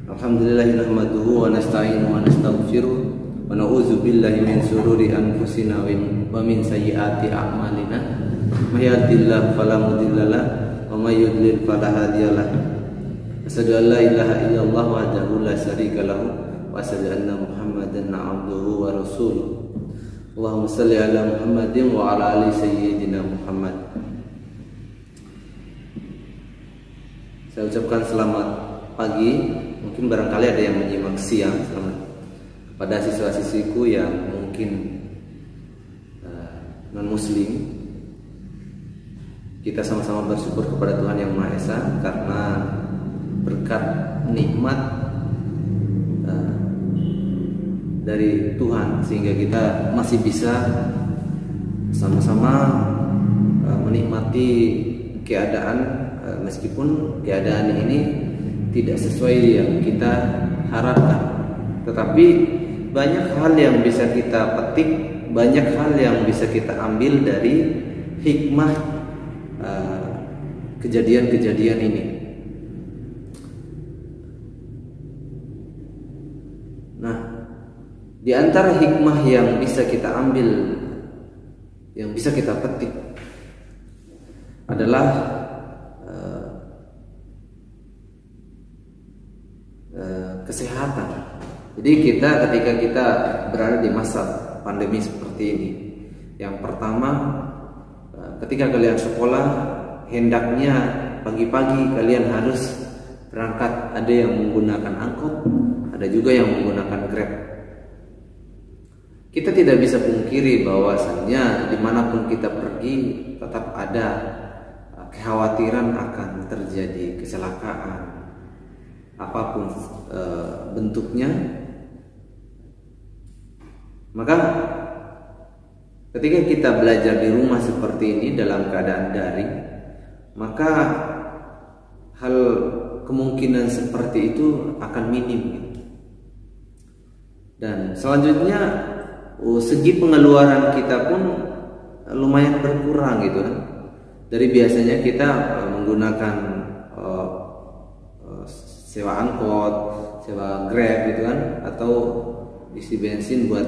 Alhamdulillah nahmaduhu wa nasta'inuhu wa nastaghfiruh wa na'udzu billahi min shururi anfusina wa min sayyiati a'malina. May yahdihillahu fala mudhillalah wa may yudlil fala hadiyalah. Asyhadu an la ilaha illallah wahdahu la syarika lahu wa asyhadu anna Muhammadan 'abduhu wa rasuluh. Allahumma shalli ala Muhammadin wa ala ali sayyidina Muhammad. Saya ucapkan selamat pagi. Mungkin barangkali ada yang menyimak siang. Selamat kepada siswa-siswiku yang mungkin non-muslim. Kita sama-sama bersyukur kepada Tuhan Yang Maha Esa karena berkat nikmat dari Tuhan sehingga kita masih bisa sama-sama menikmati keadaan meskipun keadaan ini tidak sesuai yang kita harapkan, tetapi banyak hal yang bisa kita petik, banyak hal yang bisa kita ambil dari hikmah kejadian-kejadian ini. Nah, di antara hikmah yang bisa kita ambil, yang bisa kita petik adalah kesehatan. Jadi ketika kita berada di masa pandemi seperti ini, yang pertama, ketika kalian sekolah, hendaknya pagi-pagi kalian harus berangkat. Ada yang menggunakan angkot, ada juga yang menggunakan Grab. Kita tidak bisa pungkiri bahwasannya dimanapun kita pergi tetap ada kekhawatiran akan terjadi kecelakaan apapun bentuknya. Maka ketika kita belajar di rumah seperti ini dalam keadaan daring, maka hal kemungkinan seperti itu akan minim. Dan selanjutnya segi pengeluaran kita pun lumayan berkurang gitu kan. Dari biasanya kita menggunakan sewa angkot, sewa Grab gitu kan, atau isi bensin buat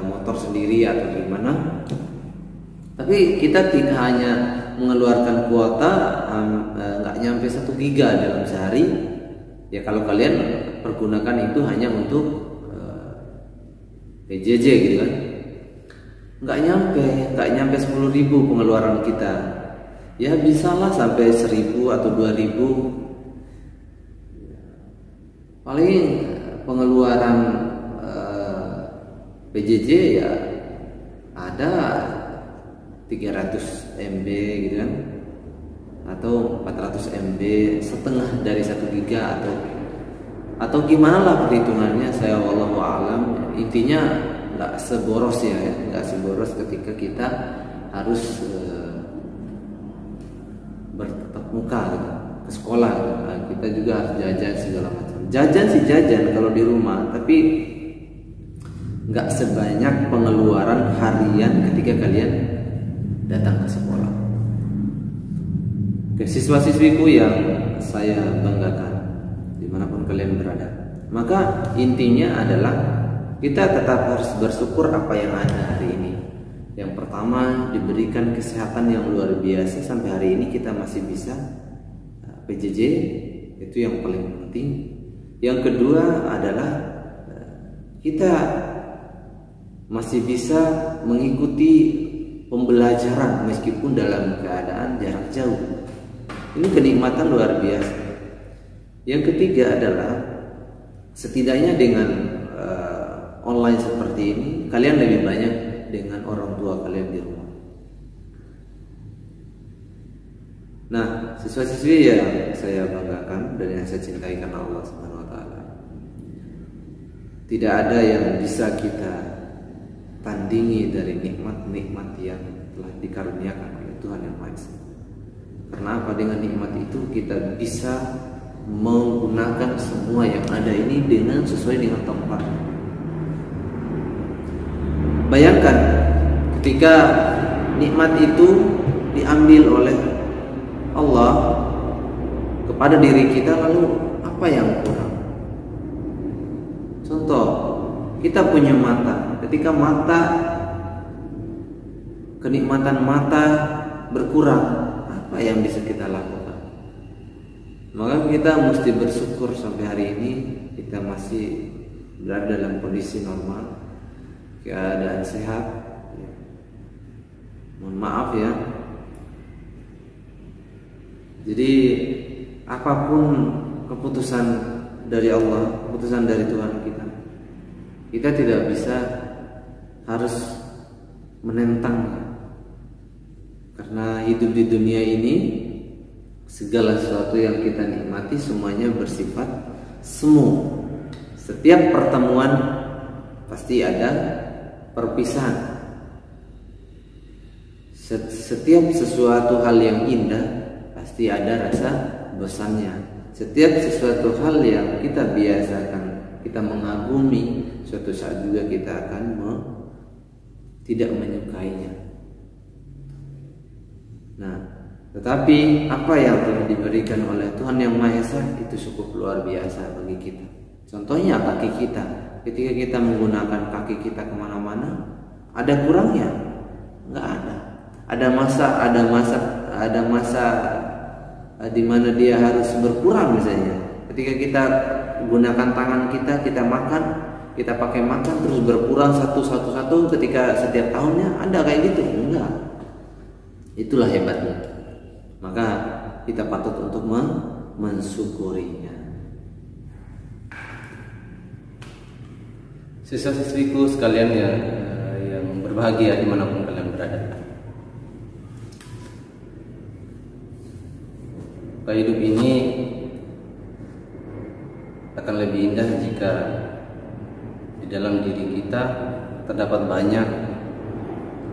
motor sendiri atau gimana. Tapi kita tidak hanya mengeluarkan kuota nggak nyampe 1 giga dalam sehari. Ya kalau kalian pergunakan itu hanya untuk PJJ gitu kan, nggak nyampe 10.000 pengeluaran kita. Ya bisalah sampai 1.000 atau 2.000. Paling pengeluaran PJJ ya ada 300 MB gitu kan, atau 400 MB, setengah dari 1 giga atau gimana lah perhitungannya, saya wallahu alam. Intinya nggak seboros ya, nggak seboros ketika kita harus bertatap muka gitu, ke sekolah gitu. Nah, kita juga harus jajan segala macam. Jajan sih jajan kalau di rumah, tapi nggak sebanyak pengeluaran harian ketika kalian datang ke sekolah. Ke siswa-siswiku yang saya banggakan dimanapun kalian berada, maka intinya adalah kita tetap harus bersyukur apa yang ada hari ini. Yang pertama, diberikan kesehatan yang luar biasa sampai hari ini kita masih bisa PJJ, itu yang paling penting. Yang kedua adalah kita masih bisa mengikuti pembelajaran meskipun dalam keadaan jarak jauh. Ini kenikmatan luar biasa. Yang ketiga adalah setidaknya dengan online seperti ini, kalian lebih banyak dengan orang tua kalian di rumah. Nah, siswa-siswi yang saya banggakan dan yang saya cintai karena Allah Subhanahu wa taala, tidak ada yang bisa kita tandingi dari nikmat-nikmat yang telah dikaruniakan oleh Tuhan Yang Maha Esa. Karena apa? Dengan nikmat itu kita bisa menggunakan semua yang ada ini dengan sesuai dengan tempat. Bayangkan ketika nikmat itu diambil oleh Allah, pada diri kita, lalu apa yang kurang? Contoh, kita punya mata. Ketika kenikmatan mata berkurang, apa yang bisa kita lakukan? Maka kita mesti bersyukur sampai hari ini kita masih berada dalam kondisi normal, keadaan sehat. Mohon maaf ya. Jadi apapun keputusan dari Allah, keputusan dari Tuhan kita tidak bisa harus menentangnya. Karena hidup di dunia ini, segala sesuatu yang kita nikmati semuanya bersifat semu. Setiap pertemuan pasti ada perpisahan. Setiap sesuatu hal yang indah pasti ada rasa bosannya. Setiap sesuatu hal yang kita biasakan, kita mengagumi, suatu saat juga kita akan tidak menyukainya. Nah, tetapi apa yang telah diberikan oleh Tuhan Yang Maha Esa itu cukup luar biasa bagi kita. Contohnya kaki kita. Ketika kita menggunakan kaki kita kemana-mana, ada kurangnya? Nggak ada. Ada masa di mana dia harus berkurang misalnya. Ketika kita gunakan tangan kita makan, kita pakai makan terus berkurang satu. Ketika setiap tahunnya ada kayak gitu? Enggak. Itulah hebatnya. Maka kita patut untuk mensyukurinya. Siswa-siswiku sekalian yang berbahagia dimanapun kalian berada. Hidup ini akan lebih indah jika di dalam diri kita terdapat banyak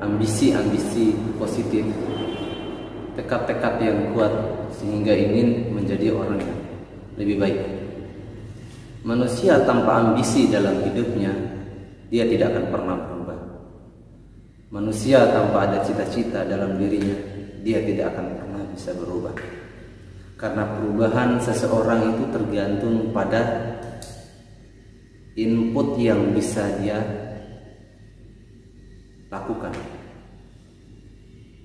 ambisi-ambisi positif, tekad-tekad yang kuat sehingga ingin menjadi orang yang lebih baik. Manusia tanpa ambisi dalam hidupnya, dia tidak akan pernah berubah. Manusia tanpa ada cita-cita dalam dirinya, dia tidak akan pernah bisa berubah. Karena perubahan seseorang itu tergantung pada input yang bisa dia lakukan.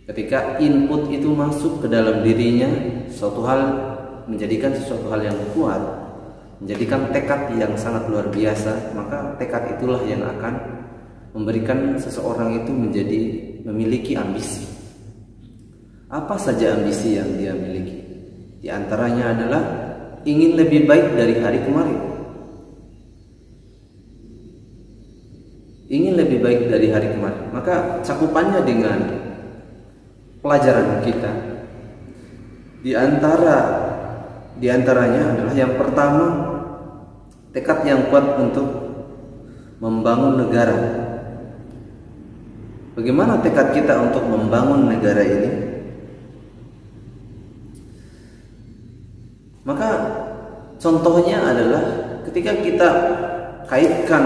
Ketika input itu masuk ke dalam dirinya, suatu hal menjadikan sesuatu hal yang kuat, menjadikan tekad yang sangat luar biasa, maka tekad itulah yang akan memberikan seseorang itu memiliki ambisi. Apa saja ambisi yang dia miliki? Di antaranya adalah ingin lebih baik dari hari kemarin. Ingin lebih baik dari hari kemarin. Maka cakupannya dengan pelajaran kita. Di antaranya adalah yang pertama, tekad yang kuat untuk membangun negara. Bagaimana tekad kita untuk membangun negara ini? Maka contohnya adalah ketika kita kaitkan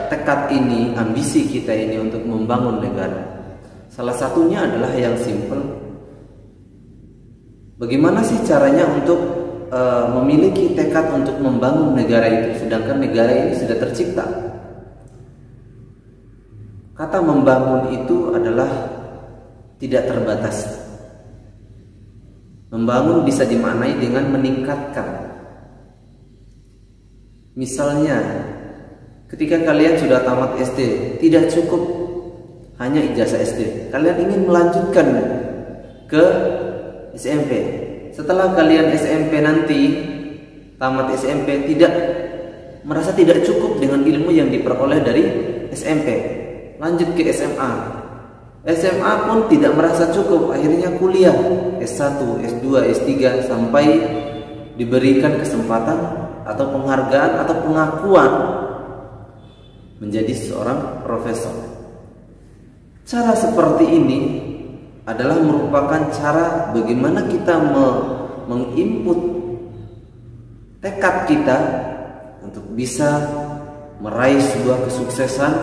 tekad ini, ambisi kita ini untuk membangun negara. Salah satunya adalah yang simple. Bagaimana sih caranya untuk memiliki tekad untuk membangun negara itu, sedangkan negara ini sudah tercipta? Kata membangun itu adalah tidak terbatas. Membangun bisa dimaknai dengan meningkatkan. Misalnya, ketika kalian sudah tamat SD, tidak cukup hanya ijazah SD. Kalian ingin melanjutkan ke SMP. Setelah kalian SMP nanti, tamat SMP, merasa tidak cukup dengan ilmu yang diperoleh dari SMP. Lanjut ke SMA. SMA pun tidak merasa cukup, akhirnya kuliah S1, S2, S3 sampai diberikan kesempatan atau penghargaan atau pengakuan menjadi seorang profesor. Cara seperti ini adalah merupakan cara bagaimana kita menginput tekad kita untuk bisa meraih sebuah kesuksesan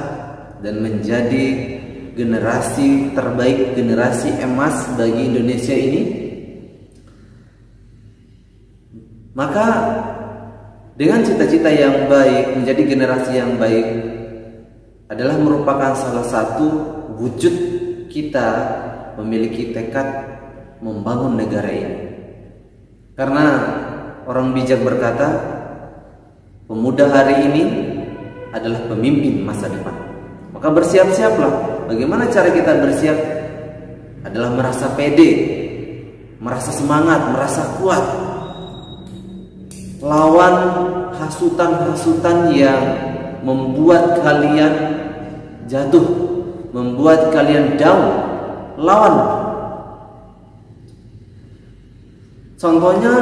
dan menjadi generasi terbaik, generasi emas bagi Indonesia ini. Maka dengan cita-cita yang baik menjadi generasi yang baik adalah merupakan salah satu wujud kita memiliki tekad membangun negara ini. Karena orang bijak berkata, pemuda hari ini adalah pemimpin masa depan. Maka bersiap-siaplah. Bagaimana cara kita bersiap? Adalah merasa pede, merasa semangat, merasa kuat, lawan hasutan-hasutan yang membuat kalian jatuh, membuat kalian down. Lawan. Contohnya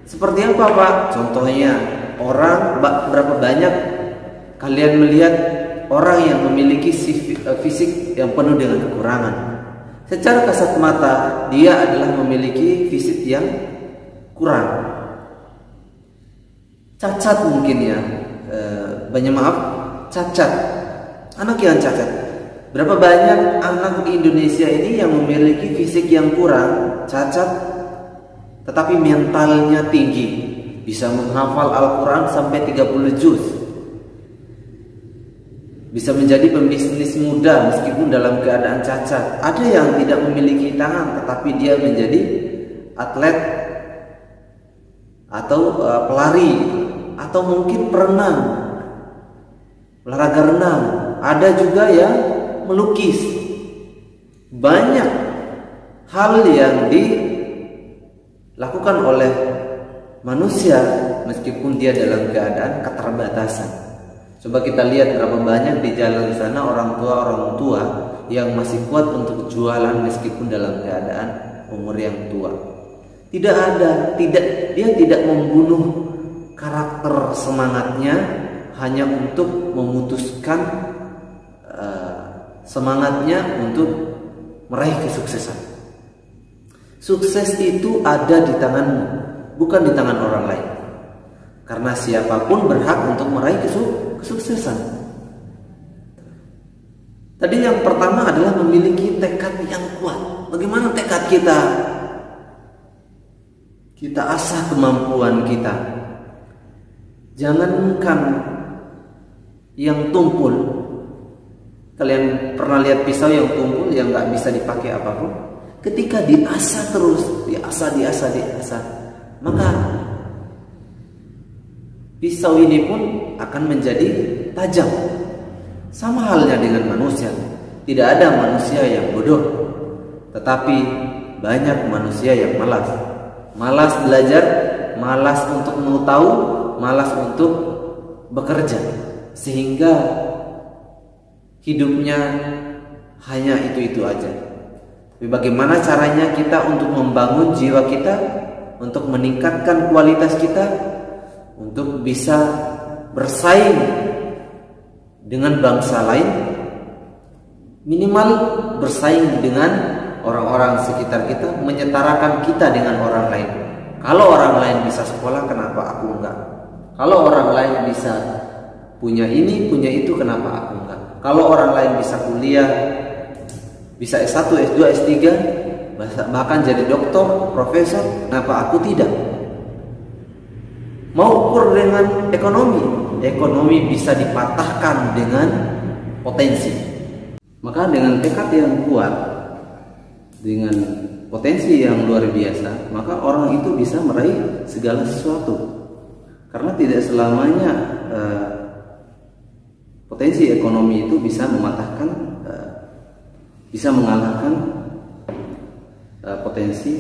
seperti apa, Pak? Contohnya berapa banyak kalian melihat orang yang memiliki fisik yang penuh dengan kekurangan. Secara kasat mata dia adalah memiliki fisik yang kurang, cacat mungkin ya, banyak maaf, cacat, anak yang cacat. Berapa banyak anak di Indonesia ini yang memiliki fisik yang kurang, cacat, tetapi mentalnya tinggi, bisa menghafal Al-Quran sampai 30 juz, bisa menjadi pembisnis muda meskipun dalam keadaan cacat. Ada yang tidak memiliki tangan tetapi dia menjadi atlet atau pelari, atau mungkin perenang, olahraga renang. Ada juga yang melukis. Banyak hal yang dilakukan oleh manusia meskipun dia dalam keadaan keterbatasan. Coba kita lihat berapa banyak di jalan sana orang tua yang masih kuat untuk jualan meskipun dalam keadaan umur yang tua. Dia tidak membunuh karakter semangatnya hanya untuk memutuskan semangatnya untuk meraih kesuksesan. Sukses itu ada di tanganmu, bukan di tangan orang lain. Karena siapapun berhak untuk meraih kesuksesan. Tadi yang pertama adalah memiliki tekad yang kuat. Bagaimana tekad kita? Kita asah kemampuan kita. Jangankan yang tumpul. Kalian pernah lihat pisau yang tumpul yang nggak bisa dipakai apapun? Ketika diasah terus, diasah, maka pisau ini pun akan menjadi tajam. Sama halnya dengan manusia. Tidak ada manusia yang bodoh, tetapi banyak manusia yang malas. Malas belajar, malas untuk mau tahu, malas untuk bekerja, sehingga hidupnya hanya itu-itu aja. Tapi bagaimana caranya kita untuk membangun jiwa kita, untuk meningkatkan kualitas kita, untuk bisa bersaing dengan bangsa lain, minimal bersaing dengan orang-orang sekitar kita, menyetarakan kita dengan orang lain. Kalau orang lain bisa sekolah, kenapa aku enggak? Kalau orang lain bisa punya ini, punya itu, kenapa aku enggak? Kalau orang lain bisa kuliah, bisa S1, S2, S3, bahkan jadi doktor, profesor, kenapa aku tidak? Mau ukur dengan ekonomi bisa dipatahkan dengan potensi. Maka dengan tekad yang kuat, dengan potensi yang luar biasa, maka orang itu bisa meraih segala sesuatu. Karena tidak selamanya potensi ekonomi itu bisa mematahkan, bisa mengalahkan potensi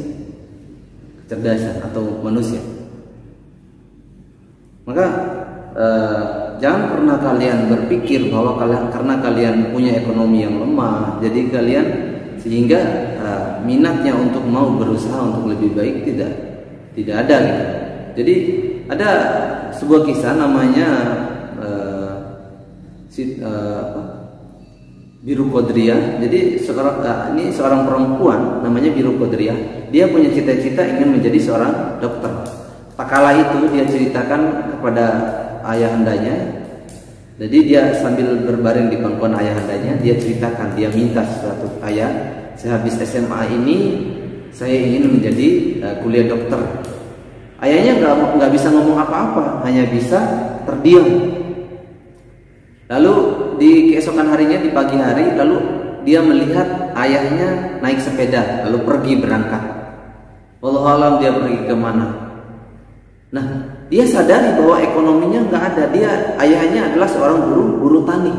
kecerdasan atau manusia. Maka jangan pernah kalian berpikir bahwa karena kalian punya ekonomi yang lemah, jadi kalian sehingga minatnya untuk mau berusaha untuk lebih baik tidak ada gitu. Jadi ada sebuah kisah namanya Biru Qadriyah. Jadi ini seorang perempuan namanya Biru Qadriyah. Dia punya cita-cita ingin menjadi seorang dokter. Tak kala itu dia ceritakan kepada ayahandanya. Jadi dia sambil berbaring di pangkuan ayahandanya, dia ceritakan, dia minta sesuatu. Ayah, saya habis SMA ini saya ingin menjadi kuliah dokter. Ayahnya nggak bisa ngomong apa-apa, hanya bisa terdiam. Lalu di keesokan harinya, di pagi hari, lalu dia melihat ayahnya naik sepeda lalu pergi berangkat. Wallahu alam dia pergi kemana. Nah, dia sadari bahwa ekonominya nggak ada. Ayahnya adalah seorang buruh tani.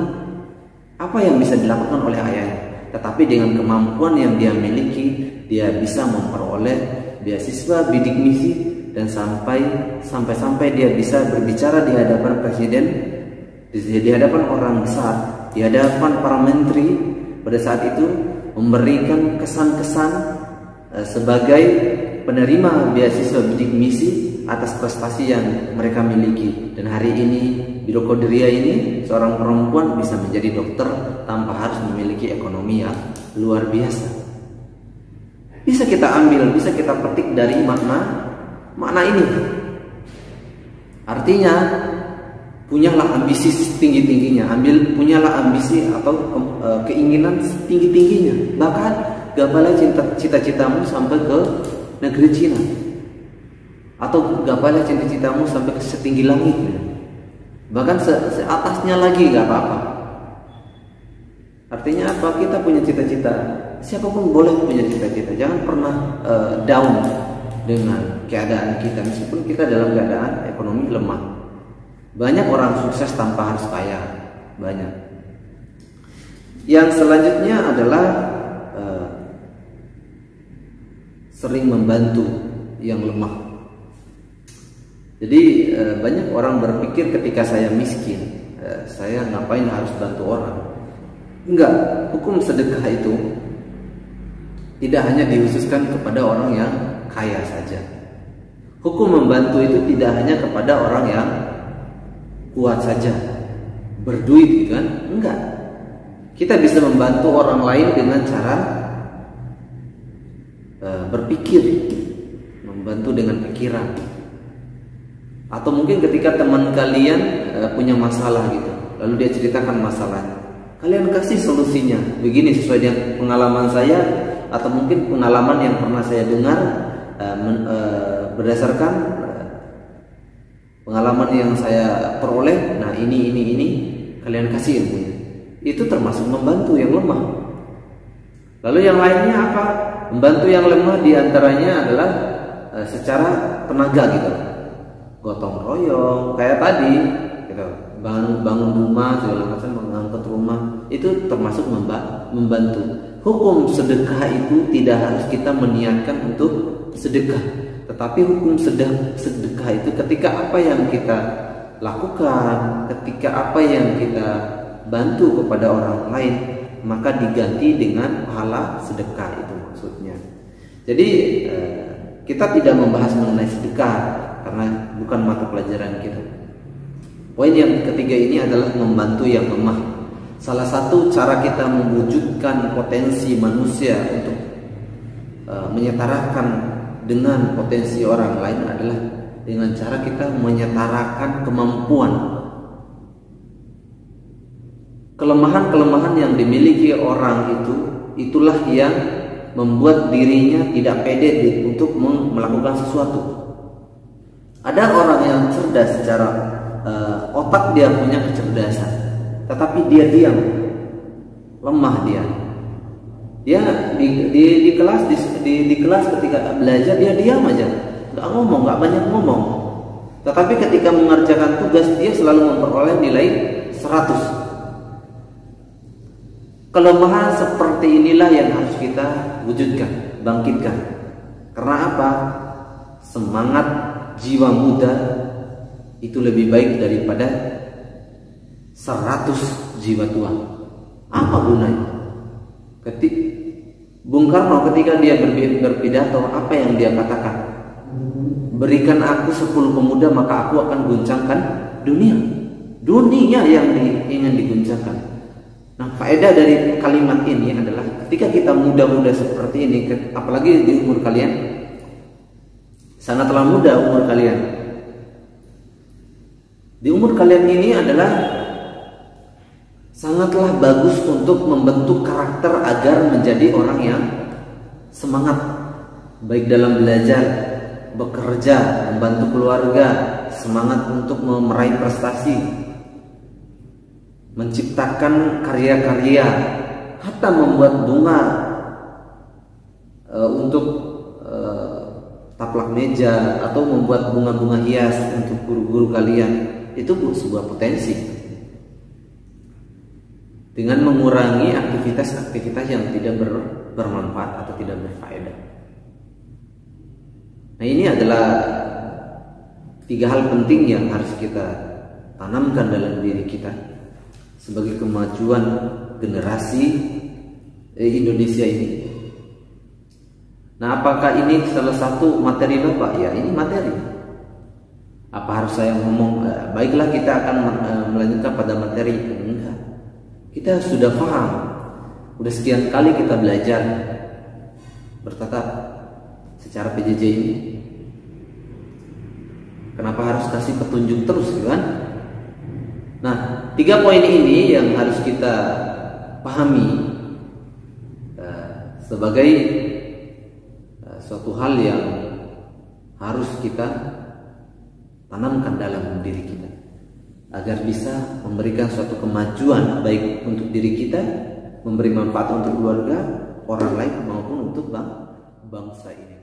Apa yang bisa dilakukan oleh ayahnya? Tetapi dengan kemampuan yang dia miliki, dia bisa memperoleh beasiswa bidik misi, dan sampai dia bisa berbicara di hadapan presiden, di hadapan orang besar, di hadapan para menteri. Pada saat itu memberikan kesan-kesan sebagai penerima beasiswa bidik misi atas prestasi yang mereka miliki. Dan hari ini Biro Qadiriyah ini seorang perempuan bisa menjadi dokter tanpa harus memiliki ekonomi yang luar biasa. Bisa kita ambil, bisa kita petik dari makna ini. Artinya, punyalah ambisi setinggi-tingginya, punyalah ambisi atau keinginan setinggi-tingginya. Bahkan gapailah cita-citamu sampai ke negeri Cina, atau gapailah cita-citamu sampai ke setinggi langit, bahkan seatasnya lagi nggak apa-apa. Artinya apa? Kita punya cita-cita, siapapun boleh punya cita-cita. Jangan pernah down dengan keadaan kita, meskipun kita dalam keadaan ekonomi lemah. Banyak orang sukses tanpa harus kaya, banyak. Yang selanjutnya adalah sering membantu yang lemah. Jadi banyak orang berpikir ketika saya miskin, saya ngapain harus bantu orang? Enggak, hukum sedekah itu tidak hanya dikhususkan kepada orang yang kaya saja. Hukum membantu itu tidak hanya kepada orang yang kuat saja, berduit gitu kan? Enggak. Kita bisa membantu orang lain dengan cara berpikir, membantu dengan pikiran. Atau mungkin ketika teman kalian punya masalah gitu, lalu dia ceritakan masalahnya, kalian kasih solusinya begini sesuai dengan pengalaman saya, atau mungkin pengalaman yang pernah saya dengar, berdasarkan pengalaman yang saya peroleh. Nah ini kalian kasih ilmunya. Itu termasuk membantu yang lemah. Lalu yang lainnya apa? Membantu yang lemah diantaranya adalah secara tenaga gitu, gotong royong kayak tadi gitu, bangun rumah segala macam, mengangkut rumah, itu termasuk membantu. Hukum sedekah itu tidak harus kita meniatkan untuk sedekah, tetapi hukum sedekah itu ketika apa yang kita lakukan, ketika apa yang kita bantu kepada orang lain, maka diganti dengan pahala sedekah, itu maksudnya. Jadi kita tidak membahas mengenai sedekah karena bukan mata pelajaran kita. Poin yang ketiga ini adalah membantu yang lemah. Salah satu cara kita mewujudkan potensi manusia untuk menyetarakan dengan potensi orang lain adalah dengan cara kita menyetarakan kemampuan. Kelemahan-kelemahan yang dimiliki orang itulah yang membuat dirinya tidak pede untuk melakukan sesuatu. Ada orang yang cerdas secara otak, dia punya kecerdasan, tetapi dia diam, lemah dia. Dia di kelas ketika belajar dia diam aja, nggak ngomong, nggak banyak ngomong. Tetapi ketika mengerjakan tugas dia selalu memperoleh nilai 100. Kelemahan seperti inilah yang harus kita wujudkan, bangkitkan. Karena apa? Semangat jiwa muda itu lebih baik daripada 100 jiwa tua. Apa gunanya? Bung Karno ketika dia berpidato, apa yang dia katakan? Berikan aku 10 pemuda maka aku akan guncangkan dunia. Dunia yang ingin diguncangkan. Nah, faedah dari kalimat ini adalah ketika kita muda-muda seperti ini, apalagi di umur kalian, sangatlah muda umur kalian. Di umur kalian ini adalah sangatlah bagus untuk membentuk karakter agar menjadi orang yang semangat, baik dalam belajar bekerja, membantu keluarga, semangat untuk meraih prestasi, menciptakan karya-karya, hatta membuat bunga untuk taplak meja atau membuat bunga-bunga hias untuk guru-guru kalian, itu sebuah potensi. Dengan mengurangi aktivitas-aktivitas yang tidak bermanfaat atau tidak berfaedah. Nah, ini adalah 3 hal penting yang harus kita tanamkan dalam diri kita sebagai kemajuan generasi Indonesia ini. Nah, apakah ini salah satu materi Bapak? Ya, ini materi. Apa harus saya ngomong, baiklah kita akan melanjutkan pada materi? Enggak. Kita sudah paham. Udah sekian kali kita belajar bertatap secara PJJ ini. Kenapa harus kasih petunjuk terus, kan? Nah, 3 poin ini yang harus kita pahami sebagai suatu hal yang harus kita tanamkan dalam diri kita agar bisa memberikan suatu kemajuan baik untuk diri kita, memberi manfaat untuk keluarga, orang lain maupun untuk bangsa ini.